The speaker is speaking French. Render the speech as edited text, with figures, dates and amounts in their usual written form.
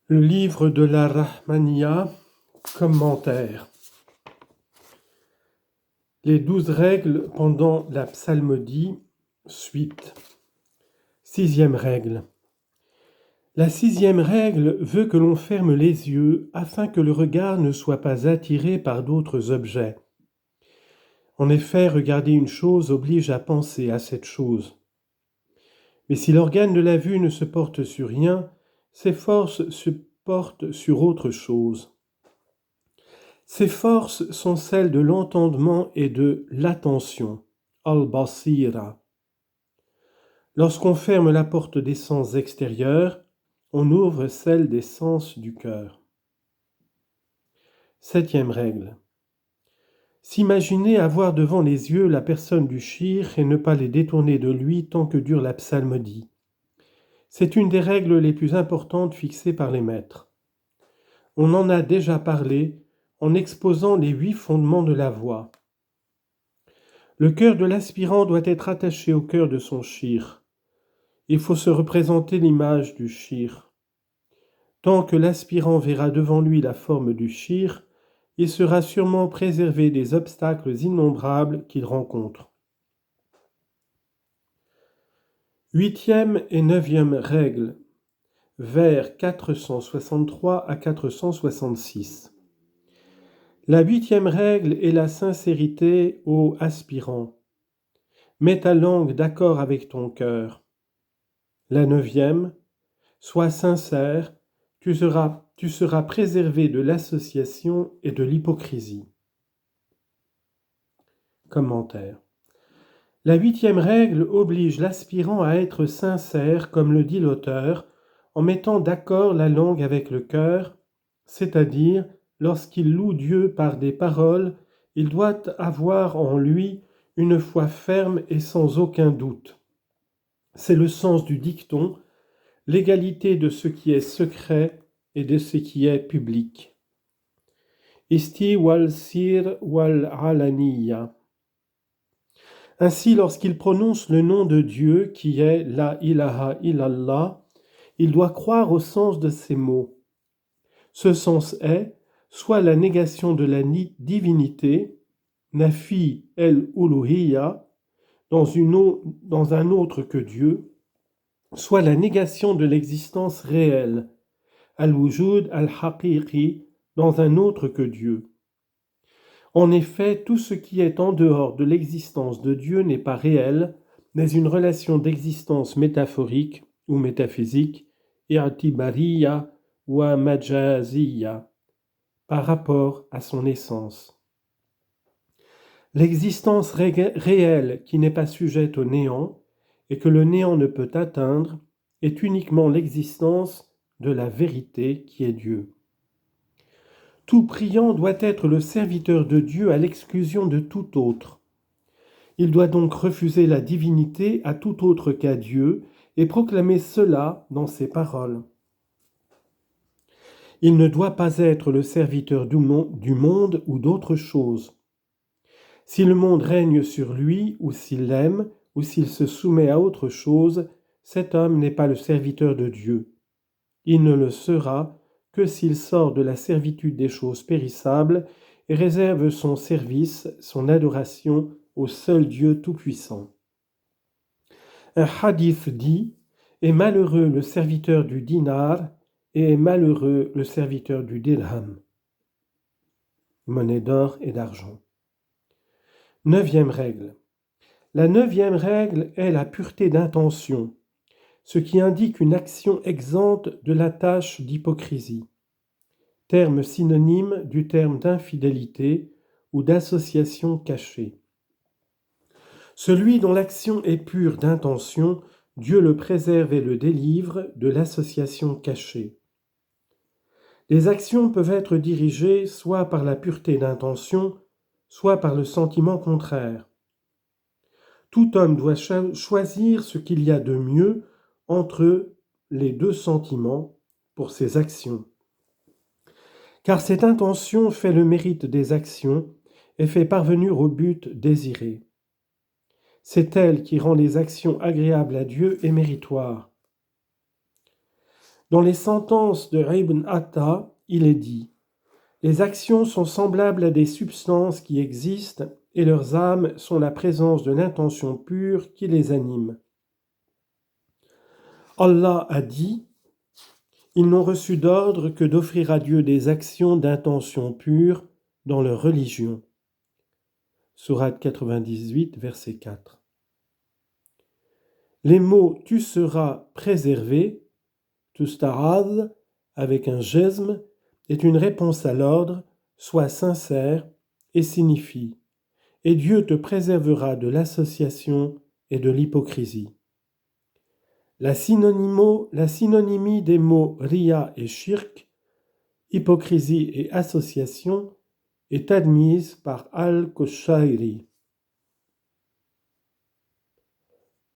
Le livre de la Rahmaniya, commentaire. Les 12 règles pendant la psalmodie, suite. 6e règle. La 6e règle veut que l'on ferme les yeux afin que le regard ne soit pas attiré par d'autres objets. En effet, regarder une chose oblige à penser à cette chose. Mais si l'organe de la vue ne se porte sur rien, ses forces se portent sur autre chose. Ces forces sont celles de l'entendement et de l'attention, al-basira. Lorsqu'on ferme la porte des sens extérieurs, on ouvre celle des sens du cœur. 7e règle. S'imaginer avoir devant les yeux la personne du shir et ne pas les détourner de lui tant que dure la psalmodie. C'est une des règles les plus importantes fixées par les maîtres. On en a déjà parlé en exposant les 8 fondements de la voix. Le cœur de l'aspirant doit être attaché au cœur de son shir. Il faut se représenter l'image du shir. Tant que l'aspirant verra devant lui la forme du shir, il sera sûrement préservé des obstacles innombrables qu'il rencontre. 8e et 9e règles, vers 463 à 466. La 8e règle est la sincérité, ô aspirant. Mets ta langue d'accord avec ton cœur. La 9e, sois sincère, tu seras préservé de l'association et de l'hypocrisie. Commentaire. La 8e règle oblige l'aspirant à être sincère, comme le dit l'auteur, en mettant d'accord la langue avec le cœur, c'est-à-dire, lorsqu'il loue Dieu par des paroles, il doit avoir en lui une foi ferme et sans aucun doute. C'est le sens du dicton, l'égalité de ce qui est secret et de ce qui est public. Isti wal sir wal alaniya. Ainsi, lorsqu'il prononce le nom de Dieu, qui est la ilaha illallah, il doit croire au sens de ces mots. Ce sens est soit la négation de la divinité, nafi el-uluhiyya, dans un autre que Dieu, soit la négation de l'existence réelle, al-wujud al-haqiqi, dans un autre que Dieu. En effet, tout ce qui est en dehors de l'existence de Dieu n'est pas réel, mais une relation d'existence métaphorique ou métaphysique, i'tibariya ou majaziya, par rapport à son essence. L'existence réelle qui n'est pas sujette au néant et que le néant ne peut atteindre est uniquement l'existence de la vérité qui est Dieu. Tout priant doit être le serviteur de Dieu à l'exclusion de tout autre. Il doit donc refuser la divinité à tout autre qu'à Dieu et proclamer cela dans ses paroles. Il ne doit pas être le serviteur du monde ou d'autre chose. Si le monde règne sur lui, ou s'il l'aime, ou s'il se soumet à autre chose, cet homme n'est pas le serviteur de Dieu. Il ne le sera que s'il sort de la servitude des choses périssables et réserve son service, son adoration au seul Dieu Tout-Puissant. Un hadith dit « Est malheureux le serviteur du dinar et est malheureux le serviteur du dirham » monnaie d'or et d'argent. 9e règle. La 9e règle est la pureté d'intention, ce qui indique une action exempte de la tâche d'hypocrisie, terme synonyme du terme d'infidélité ou d'association cachée. Celui dont l'action est pure d'intention, Dieu le préserve et le délivre de l'association cachée. Les actions peuvent être dirigées soit par la pureté d'intention, soit par le sentiment contraire. Tout homme doit choisir ce qu'il y a de mieux entre les deux sentiments pour ses actions. Car cette intention fait le mérite des actions et fait parvenir au but désiré. C'est elle qui rend les actions agréables à Dieu et méritoires. Dans les sentences de Ibn Atta, il est dit « Les actions sont semblables à des substances qui existent et leurs âmes sont la présence de l'intention pure qui les anime. » Allah a dit « Ils n'ont reçu d'ordre que d'offrir à Dieu des actions d'intention pure dans leur religion. » Sourate 98, verset 4. Les mots « tu seras préservé » Tustarad, avec un jesm, est une réponse à l'ordre, sois sincère, et signifie « Et Dieu te préservera de l'association et de l'hypocrisie ». La synonymie des mots riya et shirk, hypocrisie et association, est admise par Al-Qushayri.